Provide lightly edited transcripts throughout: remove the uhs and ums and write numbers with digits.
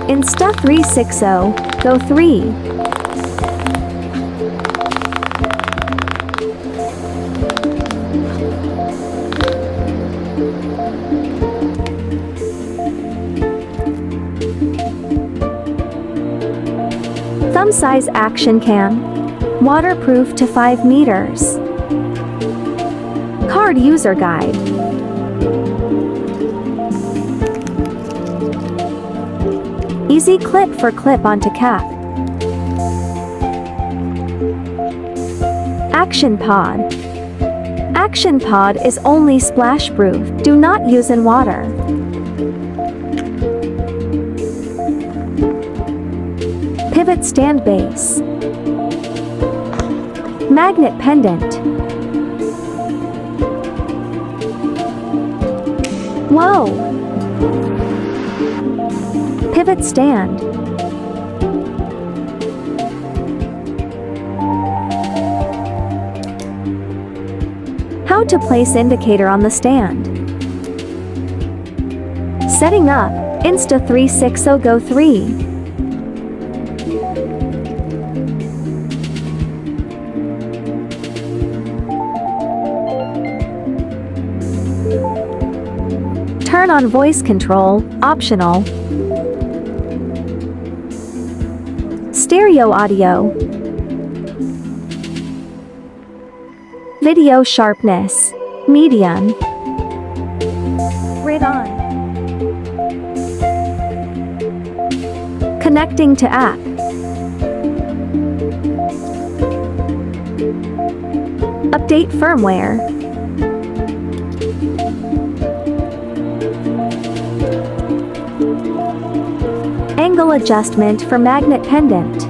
Insta360, Go 3. Thumb size action cam. Waterproof to 5 meters. Card user guide. Easy clip for clip onto cap. Action pod. Action pod is only splash proof. Do not use in water. Pivot stand base. Magnet pendant. Whoa! Pivot stand. How to place indicator on the stand. Setting up, Insta360 Go 3. Turn on voice control, optional. Stereo audio. Video sharpness, medium. Grid on. Connecting to app. Update firmware. Angle adjustment for magnet pendant.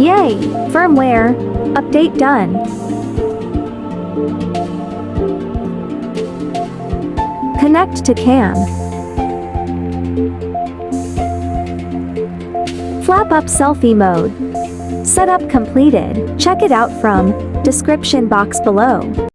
Yay! Firmware update done. Connect to cam. Flap up selfie mode. Setup completed. Check it out from description box below.